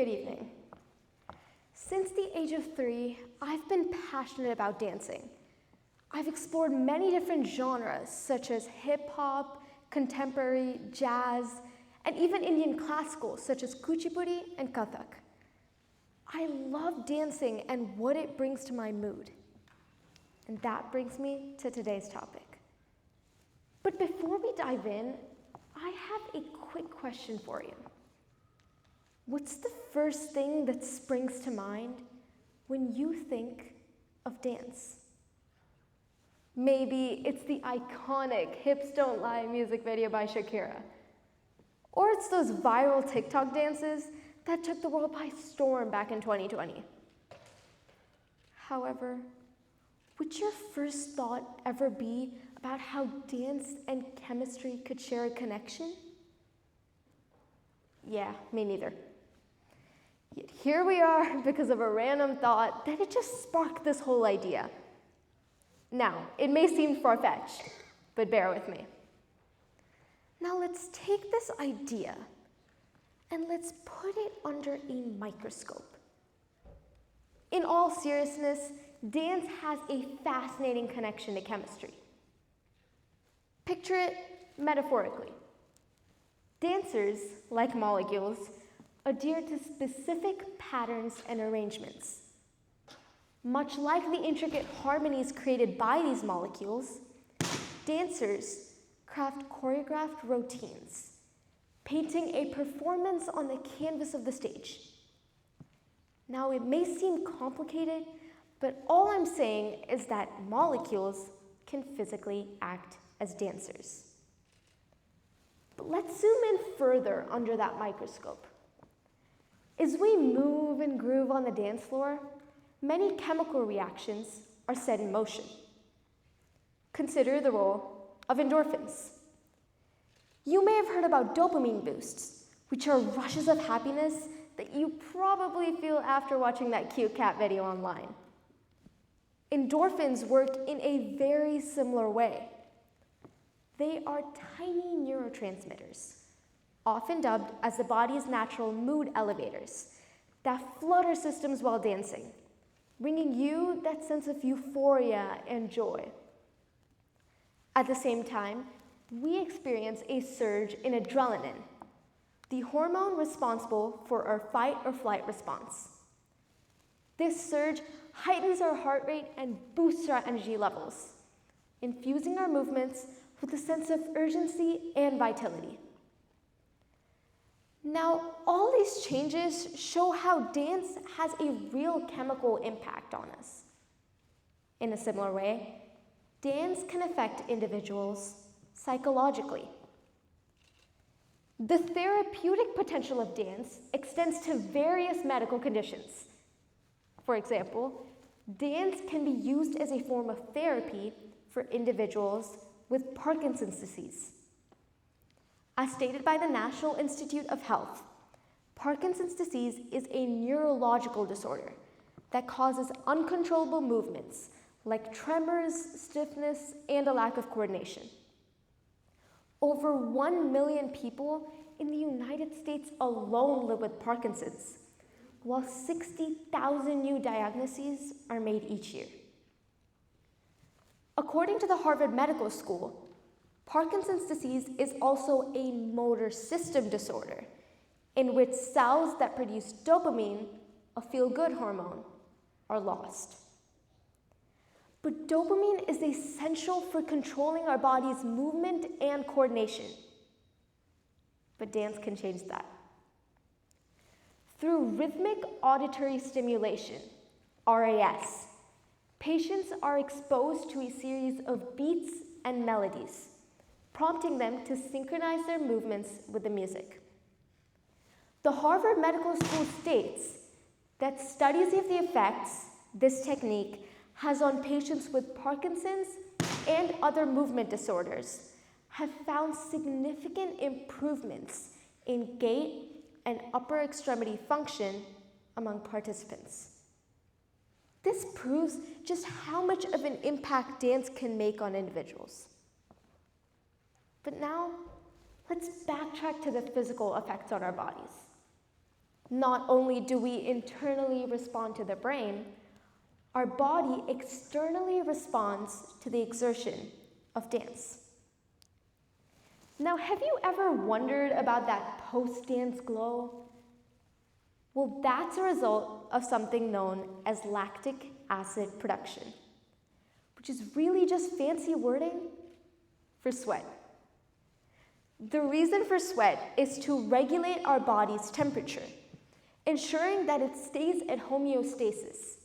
Good evening. Since the age of 3, I've been passionate about dancing. I've explored many different genres such as hip hop, contemporary, jazz, and even Indian classical such as Kuchipudi and Kathak. I love dancing and what it brings to my mood. And that brings me to today's topic. But before we dive in, I have a quick question for you. What's the first thing that springs to mind when you think of dance? Maybe it's the iconic Hips Don't Lie music video by Shakira. Or it's those viral TikTok dances that took the world by storm back in 2020. However, would your first thought ever be about how dance and chemistry could share a connection? Yeah, me neither. Yet here we are because of a random thought that it just sparked this whole idea. Now, it may seem far-fetched, but bear with me. Now let's take this idea and let's put it under a microscope. In all seriousness, dance has a fascinating connection to chemistry. Picture it metaphorically. Dancers, like molecules, adhere to specific patterns and arrangements. Much like the intricate harmonies created by these molecules, dancers craft choreographed routines, painting a performance on the canvas of the stage. Now, it may seem complicated, but all I'm saying is that molecules can physically act as dancers. But let's zoom in further under that microscope. As we move and groove on the dance floor, many chemical reactions are set in motion. Consider the role of endorphins. You may have heard about dopamine boosts, which are rushes of happiness that you probably feel after watching that cute cat video online. Endorphins work in a very similar way. They are tiny neurotransmitters, often dubbed as the body's natural mood elevators, that flood our systems while dancing, bringing you that sense of euphoria and joy. At the same time, we experience a surge in adrenaline, the hormone responsible for our fight or flight response. This surge heightens our heart rate and boosts our energy levels, infusing our movements with a sense of urgency and vitality. Now, all these changes show how dance has a real chemical impact on us. In a similar way, dance can affect individuals psychologically. The therapeutic potential of dance extends to various medical conditions. For example, dance can be used as a form of therapy for individuals with Parkinson's disease. As stated by the National Institute of Health, Parkinson's disease is a neurological disorder that causes uncontrollable movements like tremors, stiffness, and a lack of coordination. Over 1 million people in the United States alone live with Parkinson's, while 60,000 new diagnoses are made each year. According to the Harvard Medical School, Parkinson's disease is also a motor system disorder in which cells that produce dopamine, a feel-good hormone, are lost. But dopamine is essential for controlling our body's movement and coordination. But dance can change that. Through rhythmic auditory stimulation, RAS, patients are exposed to a series of beats and melodies, prompting them to synchronize their movements with the music. The Harvard Medical School states that studies of the effects this technique has on patients with Parkinson's and other movement disorders have found significant improvements in gait and upper extremity function among participants. This proves just how much of an impact dance can make on individuals. But now, let's backtrack to the physical effects on our bodies. Not only do we internally respond to the brain, our body externally responds to the exertion of dance. Now, have you ever wondered about that post-dance glow? Well, that's a result of something known as lactic acid production, which is really just fancy wording for sweat. The reason for sweat is to regulate our body's temperature, ensuring that it stays at homeostasis.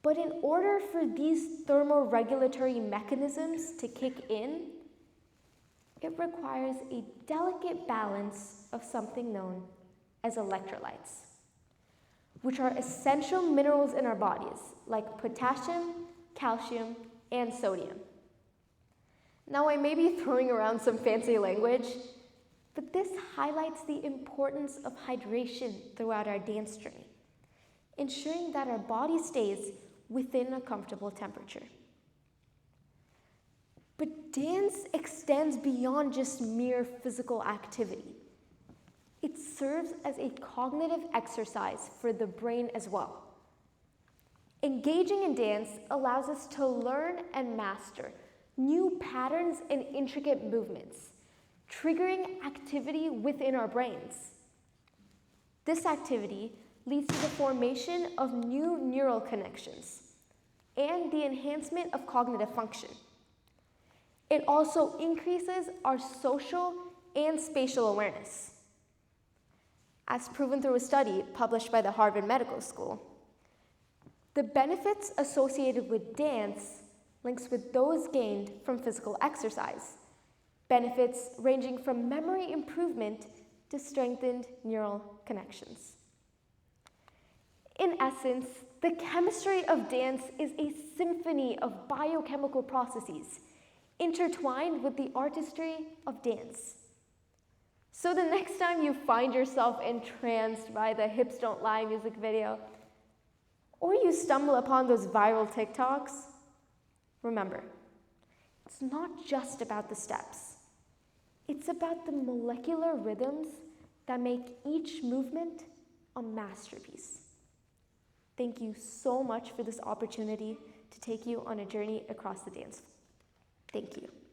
But in order for these thermoregulatory mechanisms to kick in, it requires a delicate balance of something known as electrolytes, which are essential minerals in our bodies, like potassium, calcium, and sodium. Now, I may be throwing around some fancy language, but this highlights the importance of hydration throughout our dance journey, ensuring that our body stays within a comfortable temperature. But dance extends beyond just mere physical activity. It serves as a cognitive exercise for the brain as well. Engaging in dance allows us to learn and master new patterns and intricate movements, triggering activity within our brains. This activity leads to the formation of new neural connections and the enhancement of cognitive function. It also increases our social and spatial awareness. As proven through a study published by the Harvard Medical School, the benefits associated with dance links with those gained from physical exercise, benefits ranging from memory improvement to strengthened neural connections. In essence, the chemistry of dance is a symphony of biochemical processes intertwined with the artistry of dance. So the next time you find yourself entranced by the Hips Don't Lie music video, or you stumble upon those viral TikToks, remember, it's not just about the steps. It's about the molecular rhythms that make each movement a masterpiece. Thank you so much for this opportunity to take you on a journey across the dance floor. Thank you.